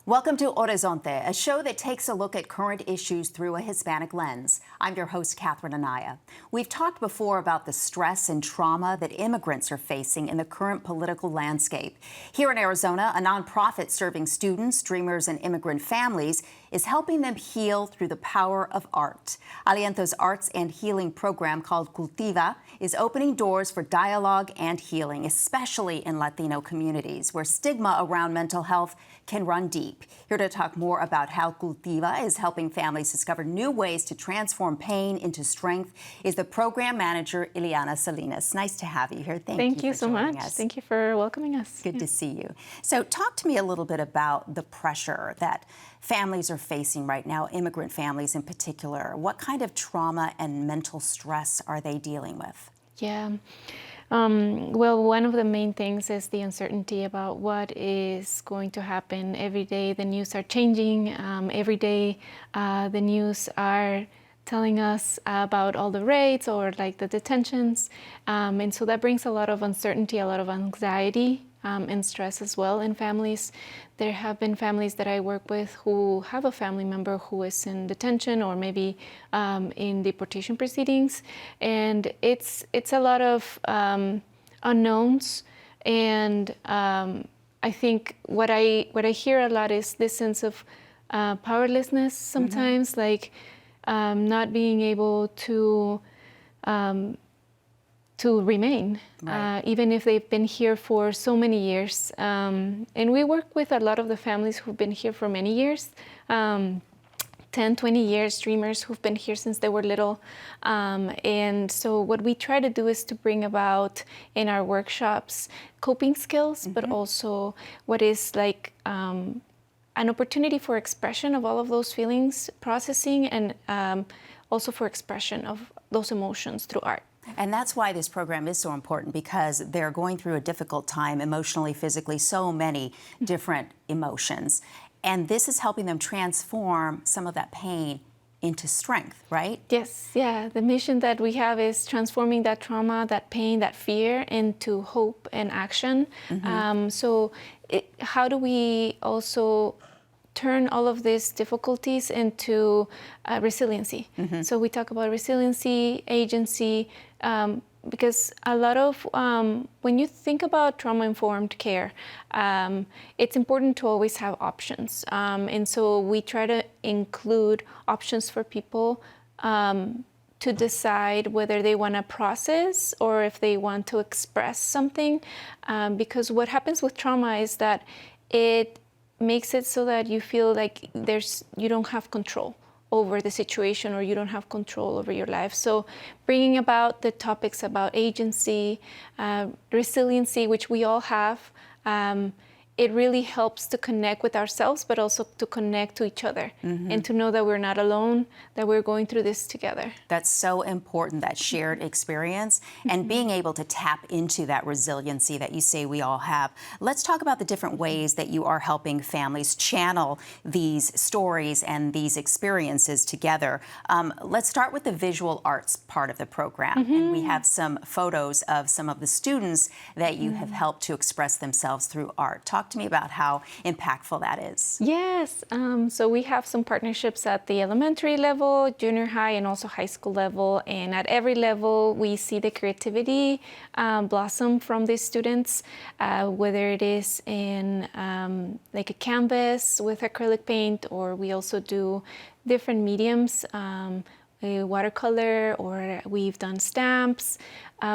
Welcome to Horizonte, a show that takes a look at current issues through a Hispanic lens. I'm your host, Catherine Anaya. We've talked before about the stress and trauma that immigrants are facing in the current political landscape. Here in Arizona, a nonprofit serving students, dreamers, and immigrant families is helping them heal through the power of art. Aliento's arts and healing program called Cultiva is opening doors for dialogue and healing, especially in Latino communities, where stigma around mental health can run deep. Here to talk more about how Cultiva is helping families discover new ways to transform pain into strength is the program manager, Ileana Salinas. Nice to have you here. Thank you so much. Us. Thank you for welcoming us. Good to see you. So talk to me a little bit about the pressure that families are facing right now, immigrant families in particular. What kind of trauma and mental stress are they dealing with? Yeah. Well, one of the main things is the uncertainty about what is going to happen. Every day the news are changing. Every day the news are telling us about all the raids or like the detentions. And so that brings a lot of uncertainty, a lot of anxiety and stress as well in families. There have been families that I work with who have a family member who is in detention or maybe in deportation proceedings, and it's a lot of unknowns. And I think what I hear a lot is this sense of powerlessness sometimes, like not being able to remain, right. Even if they've been here for so many years. And we work with a lot of the families who've been here for many years, 10, 20 years, dreamers who've been here since they were little. And so what we try to do is to bring about in our workshops coping skills, but also what is like an opportunity for expression of all of those feelings, processing, and also for expression of those emotions through art. And that's why this program is so important, because they're going through a difficult time emotionally, physically, so many different emotions. And this is helping them transform some of that pain into strength, right? Yes, yeah. The mission that we have is transforming that trauma, that pain, that fear into hope and action. How do we also turn all of these difficulties into resiliency? So we talk about resiliency, agency, because a lot of, when you think about trauma-informed care, it's important to always have options. And so we try to include options for people to decide whether they want to process or if they want to express something. Because what happens with trauma is that it makes it so that you feel like you don't have control over the situation, or you don't have control over your life. So bringing about the topics about agency, resiliency, which we all have, it really helps to connect with ourselves, but also to connect to each other and to know that we're not alone, that we're going through this together. That's so important, that shared experience and being able to tap into that resiliency that you say we all have. Let's talk about the different ways that you are helping families channel these stories and these experiences together. Let's start with the visual arts part of the program. And we have some photos of some of the students that you have helped to express themselves through art. Talk to me about how impactful that is. Yes, so we have some partnerships at the elementary level, junior high, and also high school level. And at every level, we see the creativity blossom from these students, whether it is in like a canvas with acrylic paint, or we also do different mediums, watercolor, or we've done stamps.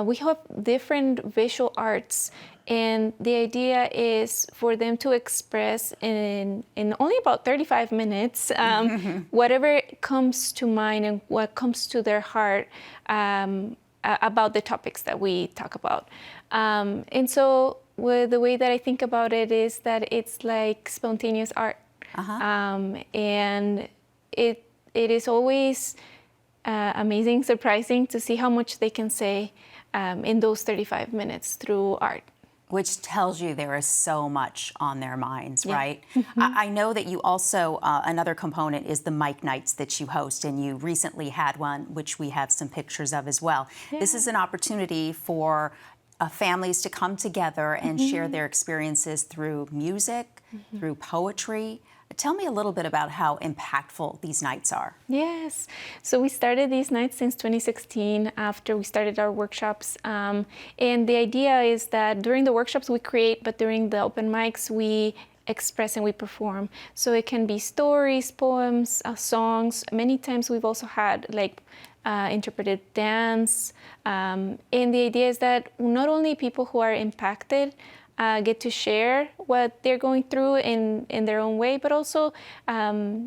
We have different visual arts. And the idea is for them to express in only about 35 minutes whatever comes to mind and what comes to their heart about the topics that we talk about. And so the way that I think about it is that it's like spontaneous art. And it is always amazing, surprising to see how much they can say in those 35 minutes through art. Which tells you there is so much on their minds, right? I know that you also, another component is the Mic Nights that you host, and you recently had one, which we have some pictures of as well. This is an opportunity for families to come together and share their experiences through music, through poetry. Tell me a little bit about how impactful these nights are. Yes. So we started these nights since 2016 after we started our workshops. And the idea is that during the workshops we create, but during the open mics we express and we perform. So it can be stories, poems, songs. Many times we've also had interpreted dance. And the idea is that not only people who are impacted get to share what they're going through in their own way, but also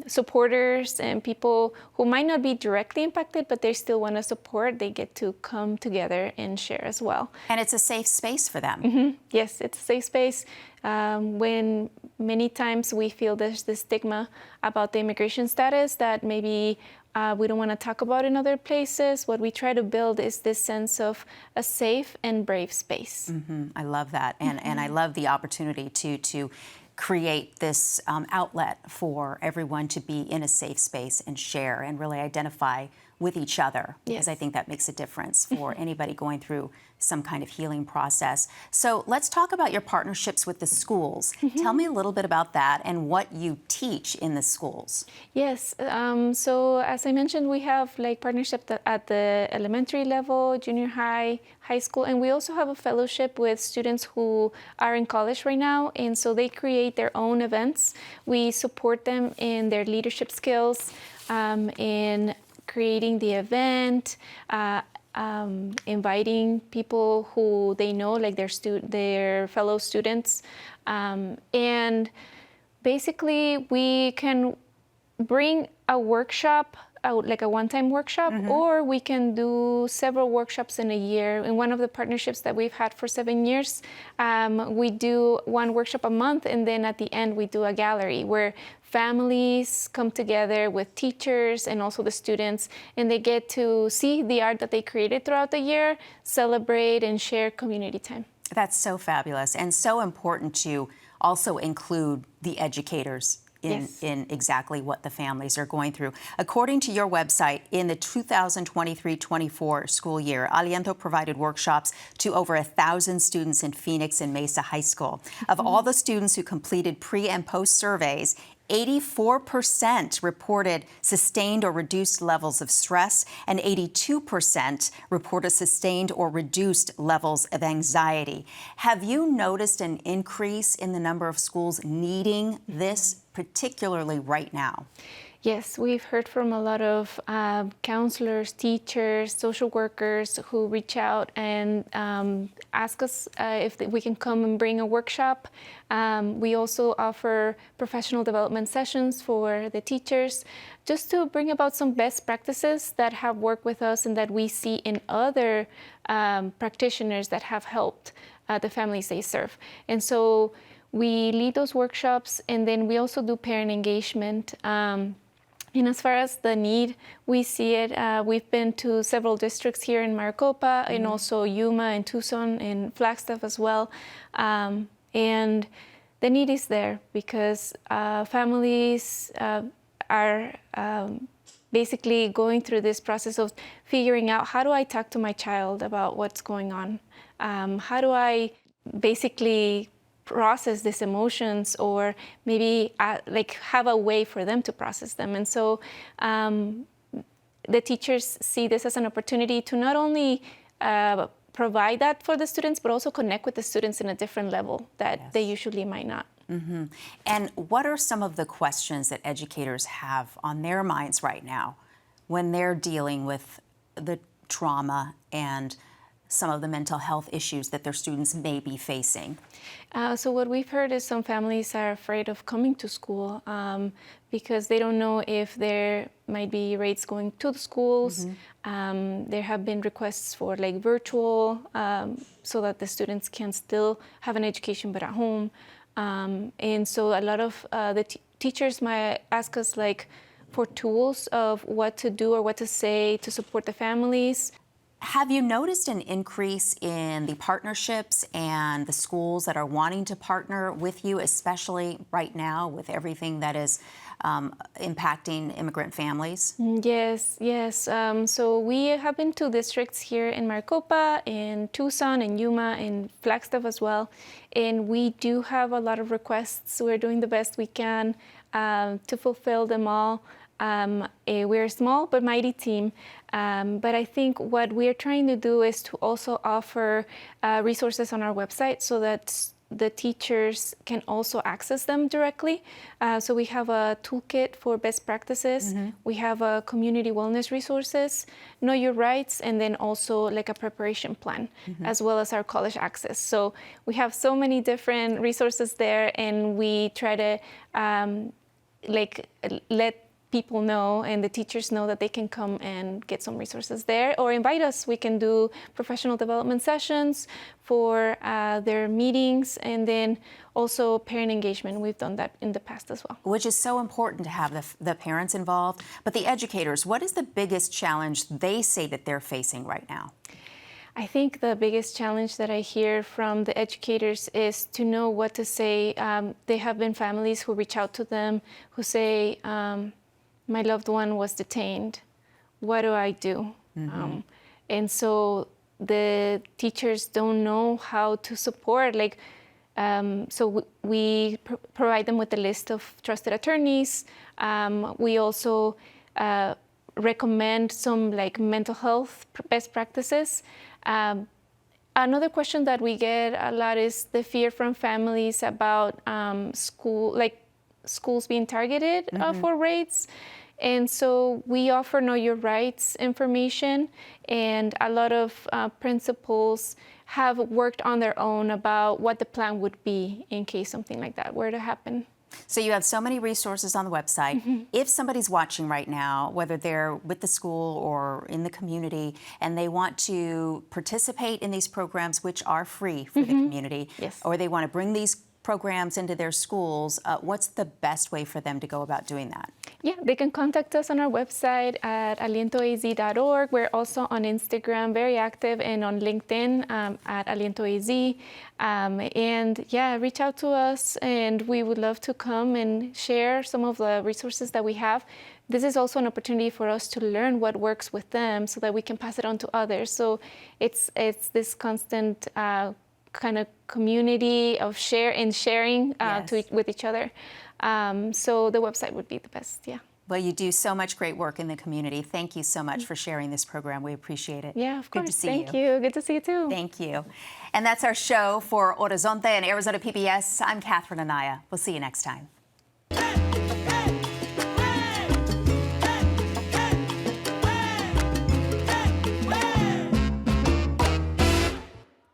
supporters and people who might not be directly impacted, but they still want to support, they get to come together and share as well. And it's a safe space for them. Yes, it's a safe space. When many times we feel there's this stigma about the immigration status that maybe we don't want to talk about in other places. What we try to build is this sense of a safe and brave space. I love that. And I love the opportunity to create this outlet for everyone to be in a safe space and share and really identify with each other, because Yes. I think that makes a difference for anybody going through some kind of healing process. So let's talk about your partnerships with the schools. Tell me a little bit about that and what you teach in the schools. Yes. So as I mentioned, we have partnership at the elementary level, junior high, high school, and we also have a fellowship with students who are in college right now, and so they create their own events. We support them in their leadership skills, in creating the event, inviting people who they know, like their fellow students, and basically we can bring a workshop, like a one-time workshop, or we can do several workshops in a year. In one of the partnerships that we've had for 7 years, we do one workshop a month, and then at the end we do a gallery where families come together with teachers and also the students, and they get to see the art that they created throughout the year, celebrate and share community time. That's so fabulous and so important to also include the educators in exactly what the families are going through. According to your website, in the 2023-24 school year, Aliento provided workshops to over 1,000 students in Phoenix and Mesa High School. Of all the students who completed pre- and post-surveys, 84% reported sustained or reduced levels of stress, and 82% reported sustained or reduced levels of anxiety. Have you noticed an increase in the number of schools needing this, particularly right now? Yes, we've heard from a lot of counselors, teachers, social workers who reach out and ask us if we can come and bring a workshop. We also offer professional development sessions for the teachers, just to bring about some best practices that have worked with us and that we see in other practitioners that have helped the families they serve. And so we lead those workshops, and then we also do parent engagement. And as far as the need, we see it. We've been to several districts here in Maricopa, and also Yuma and Tucson and Flagstaff as well. And the need is there because families are basically going through this process of figuring out, how do I talk to my child about what's going on? How do I basically process these emotions, or maybe have a way for them to process them? And so the teachers see this as an opportunity to not only provide that for the students, but also connect with the students in a different level that they usually might not. And what are some of the questions that educators have on their minds right now when they're dealing with the trauma and some of the mental health issues that their students may be facing? So what we've heard is some families are afraid of coming to school because they don't know if there might be rates going to the schools. There have been requests for virtual so that the students can still have an education but at home. And so a lot of the teachers might ask us for tools of what to do or what to say to support the families. Have you noticed an increase in the partnerships and the schools that are wanting to partner with you, especially right now with everything that is impacting immigrant families? Yes. So we have been to districts here in Maricopa, in Tucson, in Yuma, in Flagstaff as well. And we do have a lot of requests. We're doing the best we can. to fulfill them all. We're a small but mighty team, but I think what we're trying to do is to also offer resources on our website so that the teachers can also access them directly. So we have a toolkit for best practices. We have a community wellness resources, Know Your Rights, and then also like a preparation plan, as well as our college access. So we have so many different resources there, and we try to let people know and the teachers know that they can come and get some resources there or invite us. We can do professional development sessions for their meetings, and then also parent engagement. We've done that in the past as well. Which is so important to have the parents involved. But the educators, what is the biggest challenge they say that they're facing right now? I think the biggest challenge that I hear from the educators is to know what to say. There have been families who reach out to them who say, my loved one was detained. What do I do? And so the teachers don't know how to support. So we provide them with a list of trusted attorneys. We also recommend some mental health best practices. Another question that we get a lot is the fear from families about schools being targeted for raids. And so we offer Know Your Rights information, and a lot of principals have worked on their own about what the plan would be in case something like that were to happen. So you have so many resources on the website. If somebody's watching right now, whether they're with the school or in the community, and they want to participate in these programs, which are free for the community, Yes. or they want to bring these programs into their schools, what's the best way for them to go about doing that? Yeah, they can contact us on our website at alientoaz.org. We're also on Instagram, very active, and on LinkedIn at alientoaz. And yeah, reach out to us, and we would love to come and share some of the resources that we have. This is also an opportunity for us to learn what works with them so that we can pass it on to others. So it's this constant kind of community of sharing Yes. with each other. So the website would be the best, yeah. Well, you do so much great work in the community. Thank you so much for sharing this program. We appreciate it. Yeah, of course. Good to see Thank you. Good to see you too. Thank you. And that's our show for Horizonte and Arizona PBS. I'm Catherine Anaya. We'll see you next time.